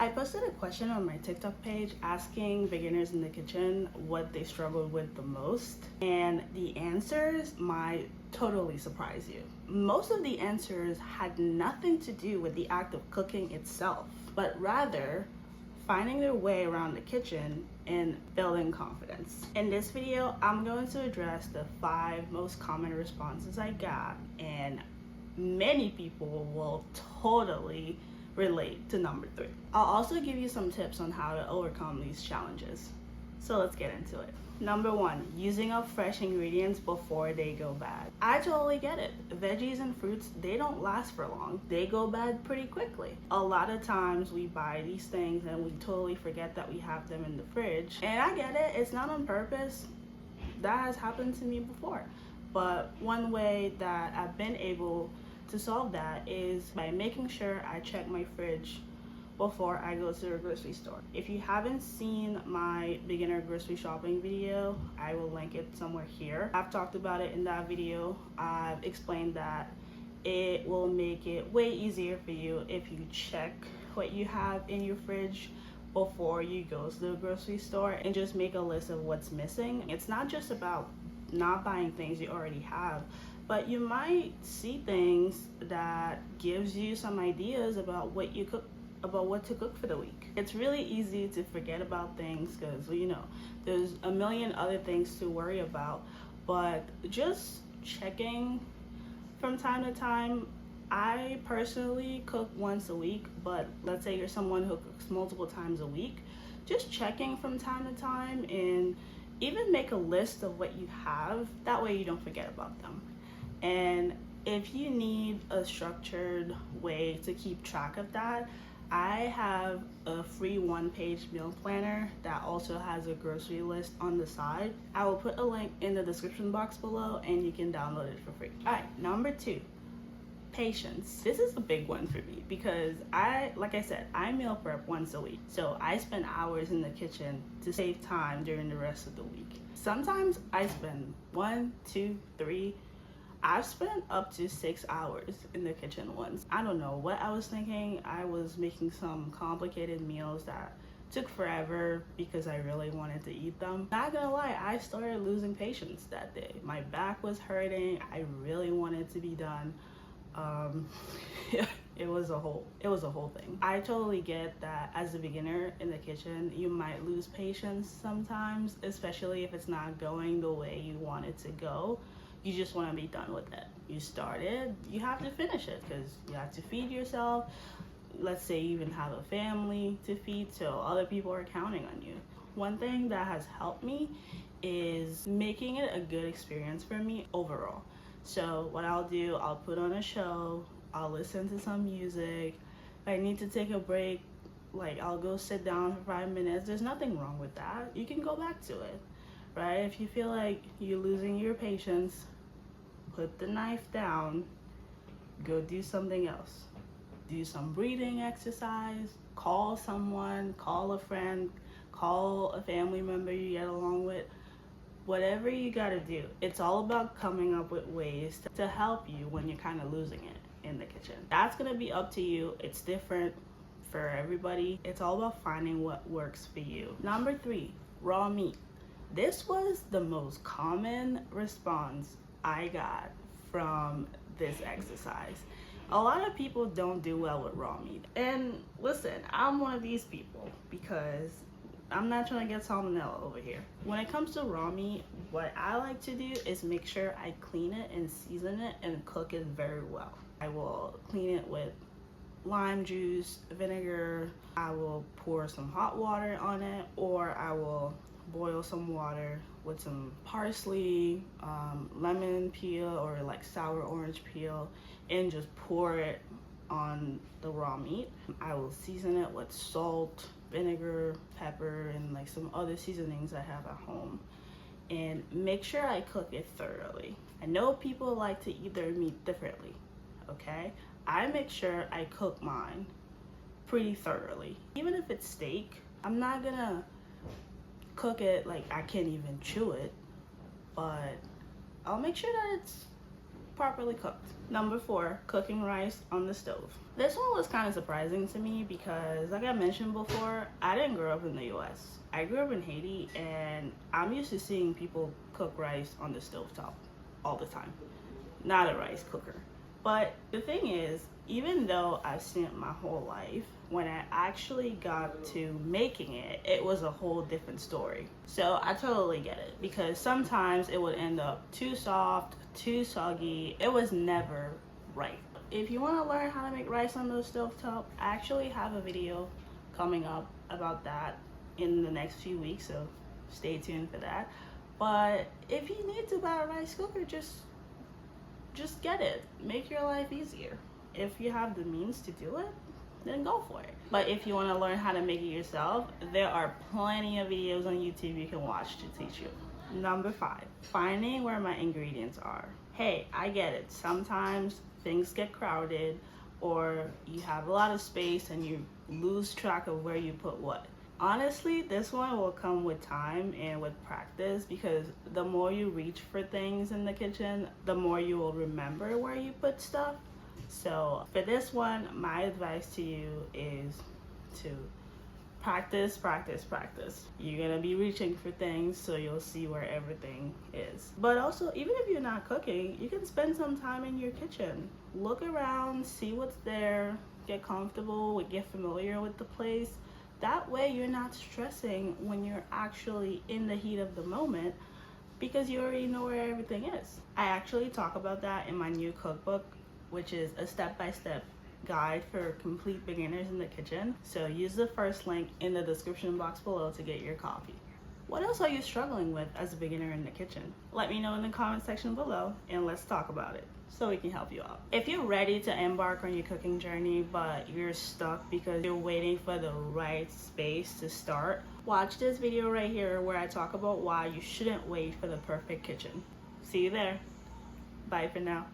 I posted a question on my TikTok page asking beginners in the kitchen what they struggled with the most, and the answers might totally surprise you. Most of the answers had nothing to do with the act of cooking itself, but rather finding their way around the kitchen and building confidence. In this video, I'm going to address the 5 most common responses I got, and many people will totally relate to number 3. I'll also give you some tips on how to overcome these challenges. So let's get into it. Number 1, using up fresh ingredients before they go bad. I totally get it. Veggies and fruits, they don't last for long. They go bad pretty quickly. A lot of times we buy these things and we totally forget that we have them in the fridge. And I get it, it's not on purpose. That has happened to me before. But one way that I've been able to solve that is by making sure I check my fridge before I go to the grocery store. If you haven't seen my beginner grocery shopping video, I will link it somewhere here. I've talked about it in that video. I've explained that it will make it way easier for you if you check what you have in your fridge before you go to the grocery store and just make a list of what's missing. It's not just about not buying things you already have, but you might see things that gives you some ideas about what to cook for the week. It's really easy to forget about things because, you know, there's a million other things to worry about, but just checking from time to time. I personally cook once a week, but let's say you're someone who cooks multiple times a week, just checking from time to time and even make a list of what you have. That way you don't forget about them. And if you need a structured way to keep track of that, I have a free 1-page meal planner that also has a grocery list on the side. I will put a link in the description box below and you can download it for free. All right, number 2, patience. This is a big one for me because like I said, I meal prep once a week. So I spend hours in the kitchen to save time during the rest of the week. Sometimes I spend 1, 2, 3, I've spent up to 6 hours in the kitchen once. I don't know what I was thinking. I was making some complicated meals that took forever because I really wanted to eat them. Not gonna lie, I started losing patience that day. My back was hurting. I really wanted to be done. It was a whole thing. I totally get that as a beginner in the kitchen, you might lose patience sometimes, especially if it's not going the way you want it to go. You just want to be done with it. You started, you have to finish it because you have to feed yourself. Let's say you even have a family to feed, so other people are counting on you. One thing that has helped me is making it a good experience for me overall. So what I'll do, I'll put on a show, I'll listen to some music. If I need to take a break, like I'll go sit down for 5 minutes. There's nothing wrong with that. You can go back to it, right? If you feel like you're losing your patience, put the knife down, go do something else. Do some breathing exercise, call someone, call a friend, call a family member you get along with. Whatever you gotta do. It's all about coming up with ways to help you when you're kind of losing it in the kitchen. That's gonna be up to you. It's different for everybody. It's all about finding what works for you. Number 3, raw meat. This was the most common response I got from this exercise. A lot of people don't do well with raw meat. And listen, I'm one of these people because I'm not trying to get salmonella over here. When it comes to raw meat, what I like to do is make sure I clean it and season it and cook it very well. I will clean it with lime juice, vinegar. I will pour some hot water on it, or I will boil some water with some parsley, lemon peel, or like sour orange peel, and just pour it on the raw meat. I will season it with salt, vinegar, pepper, and like some other seasonings I have at home, and make sure I cook it thoroughly. I know people like to eat their meat differently, okay? I make sure I cook mine pretty thoroughly. Even if it's steak, I'm not gonna cook it like I can't even chew it, but I'll make sure that it's properly cooked. Number 4, cooking rice on the stove. This one was kind of surprising to me because, like I mentioned before, I didn't grow up in the US. I grew up in Haiti, and I'm used to seeing people cook rice on the stovetop all the time. Not a rice cooker. But the thing is, even though I've seen it my whole life, when I actually got to making it, it was a whole different story. So I totally get it, because sometimes it would end up too soft, too soggy. It was never right. If you want to learn how to make rice on the stovetop, I actually have a video coming up about that in the next few weeks, so stay tuned for that. But if you need to buy a rice cooker, just get it. Make your life easier. If you have the means to do it, then go for it. But if you want to learn how to make it yourself, there are plenty of videos on YouTube you can watch to teach you. Number 5, finding where my ingredients are. Hey, I get it. Sometimes things get crowded, or you have a lot of space and you lose track of where you put what. Honestly, this one will come with time and with practice, because the more you reach for things in the kitchen, the more you will remember where you put stuff. So for this one, my advice to you is to practice, practice, practice. You're gonna be reaching for things, so you'll see where everything is. But also, even if you're not cooking, you can spend some time in your kitchen. Look around, see what's there, get comfortable, get familiar with the place. That way you're not stressing when you're actually in the heat of the moment, because you already know where everything is. I actually talk about that in my new cookbook, which is a step-by-step guide for complete beginners in the kitchen. So use the first link in the description box below to get your copy. What else are you struggling with as a beginner in the kitchen? Let me know in the comment section below, and let's talk about it so we can help you out. If you're ready to embark on your cooking journey, but you're stuck because you're waiting for the right space to start, watch this video right here where I talk about why you shouldn't wait for the perfect kitchen. See you there. Bye for now.